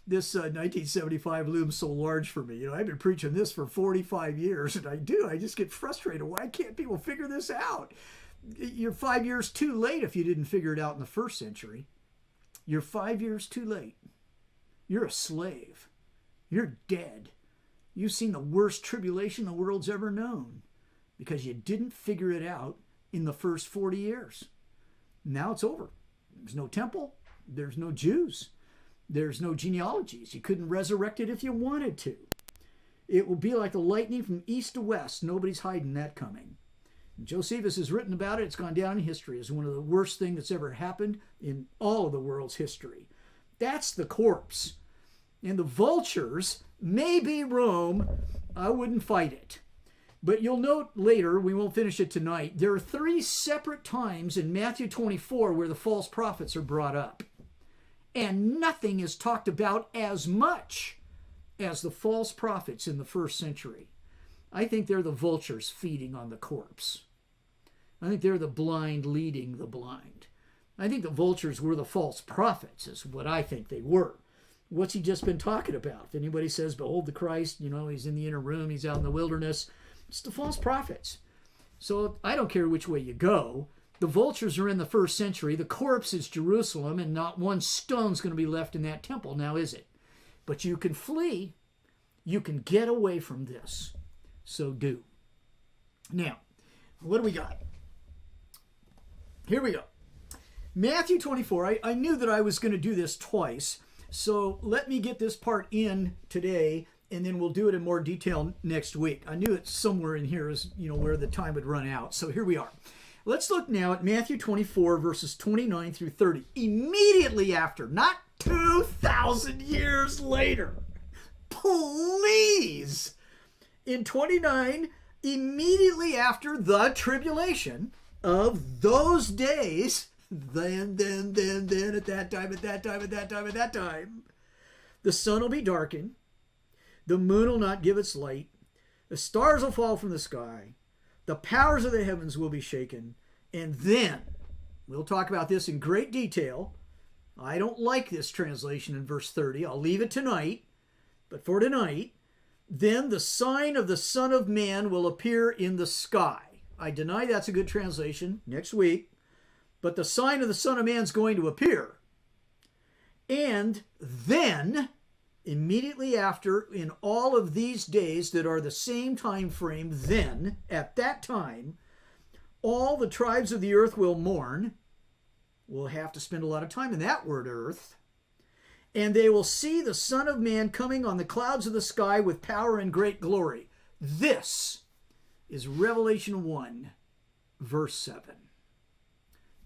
Speaker 1: this 1975 looms so large for me. I've been preaching this for 45 years, and I just get frustrated. Why can't people figure this out? You're 5 years too late if you didn't figure it out in the first century. You're 5 years too late. You're a slave. You're dead. You've seen the worst tribulation the world's ever known because you didn't figure it out in the first 40 years. Now it's over. There's no temple. There's no Jews. There's no genealogies. You couldn't resurrect it if you wanted to. It will be like the lightning from east to west. Nobody's hiding that coming. And Josephus has written about it. It's gone down in history as one of the worst things that's ever happened in all of the world's history. That's the corpse. And the vultures may be Rome. I wouldn't fight it. But you'll note later, we won't finish it tonight, there are 3 separate times in Matthew 24 where the false prophets are brought up. And nothing is talked about as much as the false prophets in the first century. I think they're the vultures feeding on the corpse. I think they're the blind leading the blind. I think the vultures were the false prophets, is what I think they were. What's he just been talking about? If anybody says, behold the Christ, he's in the inner room, he's out in the wilderness, it's the false prophets. So I don't care which way you go. The vultures are in the first century. The corpse is Jerusalem, and not one stone's going to be left in that temple, now is it? But you can flee. You can get away from this. So do. Now, what do we got? Here we go. Matthew 24. I knew that I was going to do this twice, so let me get this part in today, and then we'll do it in more detail next week. I knew it's somewhere in here is where the time would run out. So here we are. Let's look now at Matthew 24, verses 29 through 30. Immediately after, not 2,000 years later. Please! In 29, immediately after the tribulation of those days, then, at that time, the sun will be darkened, the moon will not give its light, the stars will fall from the sky, the powers of the heavens will be shaken, and then, we'll talk about this in great detail. I don't like this translation in verse 30. I'll leave it tonight. But for tonight, then the sign of the Son of Man will appear in the sky. I deny that's a good translation next week. But the sign of the Son of Man is going to appear. And then, immediately after, in all of these days that are the same time frame, then, at that time, all the tribes of the earth will mourn. We'll have to spend a lot of time in that word, earth. And they will see the Son of Man coming on the clouds of the sky with power and great glory. This is Revelation 1, verse 7.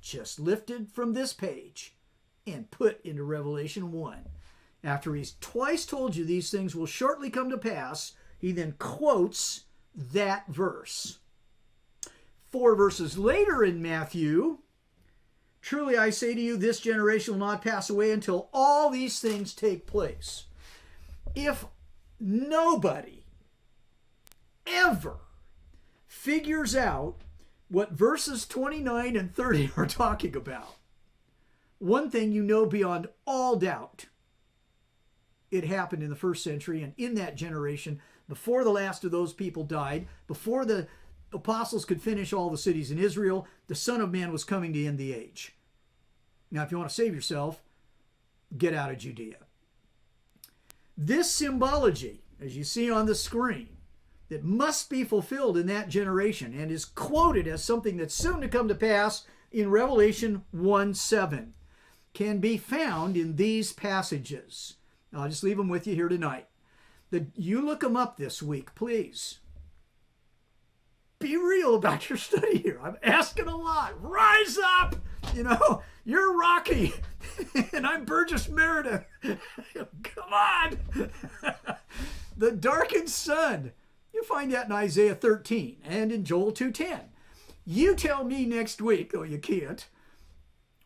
Speaker 1: Just lifted from this page and put into Revelation 1. After he's twice told you these things will shortly come to pass, he then quotes that verse. 4 verses later in Matthew, truly I say to you, this generation will not pass away until all these things take place. If nobody ever figures out what verses 29 and 30 are talking about, one thing you know beyond all doubt, it happened in the first century and in that generation, before the last of those people died, before the apostles could finish all the cities in Israel, the Son of Man was coming to end the age. Now, if you want to save yourself, get out of Judea. This symbology, as you see on the screen, that must be fulfilled in that generation and is quoted as something that's soon to come to pass in Revelation 1:7, can be found in these passages. I'll just leave them with you here tonight. You look them up this week, please. Be real about your study here. I'm asking a lot. Rise up! You're Rocky, and I'm Burgess Meredith. Come on! The darkened sun. You find that in Isaiah 13 and in Joel 2:10. You tell me next week, though you can't,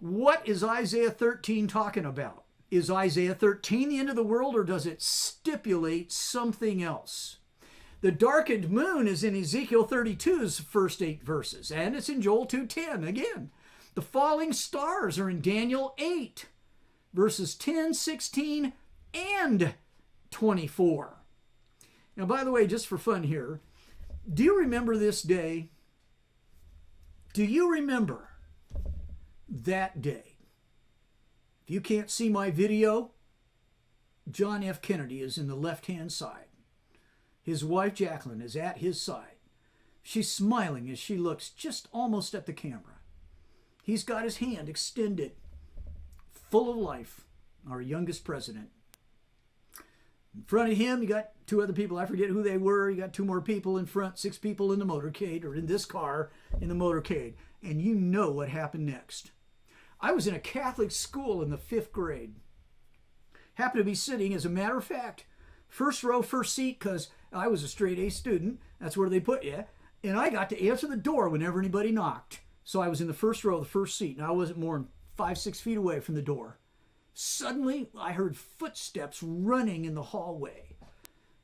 Speaker 1: what is Isaiah 13 talking about? Is Isaiah 13 the end of the world, or does it stipulate something else? The darkened moon is in Ezekiel 32's first 8 verses, and it's in Joel 2:10 again. The falling stars are in Daniel 8, verses 10, 16, and 24. Now, by the way, just for fun here, do you remember this day? Do you remember that day? If you can't see my video, John F. Kennedy is in the left-hand side. His wife, Jacqueline, is at his side. She's smiling as she looks just almost at the camera. He's got his hand extended, full of life, our youngest president. In front of him, you got 2 other people. I forget who they were. You got 2 more people in front, 6 people in the motorcade, or in this car in the motorcade. And you know what happened next. I was in a Catholic school in the 5th grade. Happened to be sitting, as a matter of fact, first row, first seat, because I was a straight A student. That's where they put you. And I got to answer the door whenever anybody knocked. So I was in the first row, the first seat, and I wasn't more than 5, 6 feet away from the door. Suddenly, I heard footsteps running in the hallway.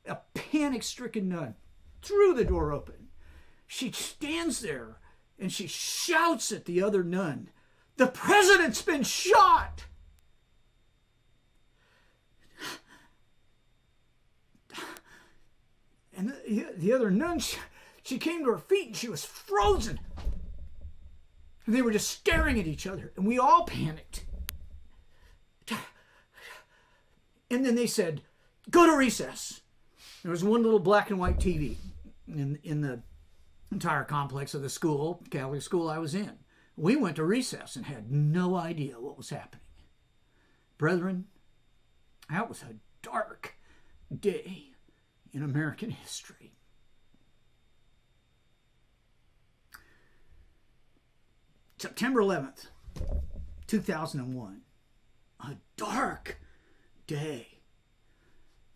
Speaker 1: A panic-stricken nun threw the door open. She stands there, and she shouts at the other nun, The president's been shot. And the other nun, she came to her feet and she was frozen. And they were just staring at each other. And we all panicked. And then they said, go to recess. There was one little black and white TV in the entire complex of the school, Catholic school I was in. We went to recess and had no idea what was happening. Brethren, that was a dark day in American history. September 11th, 2001. A dark day.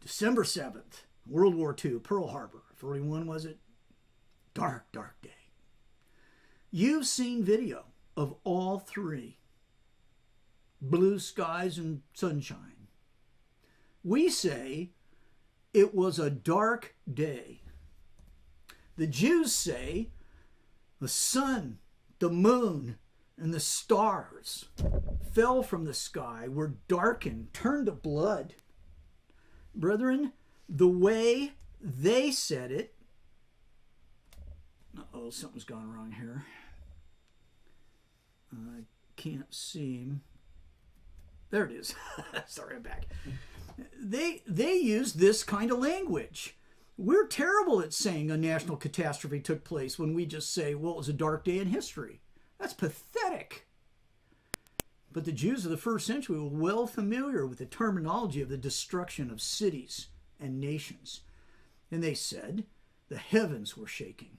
Speaker 1: December 7th, World War II, Pearl Harbor. 41 was it? Dark, dark day. You've seen video of all three. Blue skies and sunshine. We say it was a dark day. The Jews say the sun, the moon, and the stars fell from the sky, were darkened, turned to blood. Brethren, the way they said it, uh-oh, something's gone wrong here. I can't seem. There it is. Sorry, I'm back. They use this kind of language. We're terrible at saying a national catastrophe took place when we just say, well, it was a dark day in history. That's pathetic. But the Jews of the first century were well familiar with the terminology of the destruction of cities and nations. And they said the heavens were shaking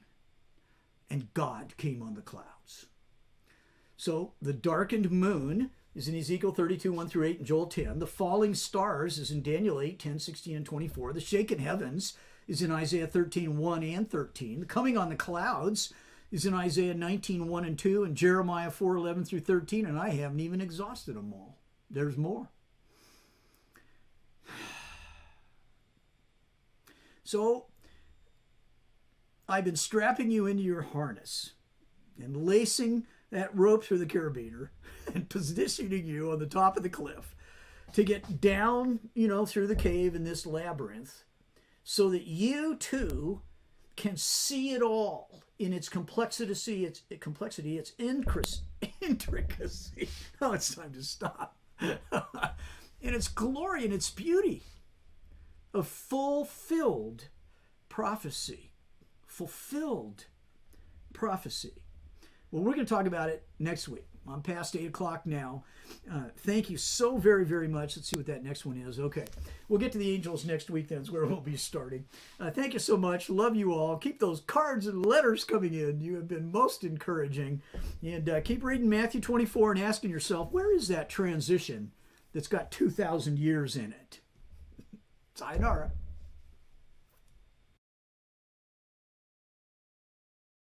Speaker 1: and God came on the clouds. So the darkened moon is in Ezekiel 32, 1 through 8, and Joel 10. The falling stars is in Daniel 8, 10, 16, and 24. The shaken heavens is in Isaiah 13, 1 and 13. The coming on the clouds is in Isaiah 19, 1 and 2, and Jeremiah 4, 11 through 13, and I haven't even exhausted them all. There's more. So, I've been strapping you into your harness and lacing that rope through the carabiner and positioning you on the top of the cliff to get down, through the cave in this labyrinth so that you too can see it all in its complexity, its intricacy. Oh, it's time to stop. In its glory and its beauty of fulfilled prophecy. Fulfilled prophecy. Well, we're going to talk about it next week. I'm past 8 o'clock now. Thank you so very, very much. Let's see what that next one is. Okay. We'll get to the angels next week. That's where we'll be starting. Thank you so much. Love you all. Keep those cards and letters coming in. You have been most encouraging. And keep reading Matthew 24 and asking yourself, where is that transition that's got 2,000 years in it? Sayonara.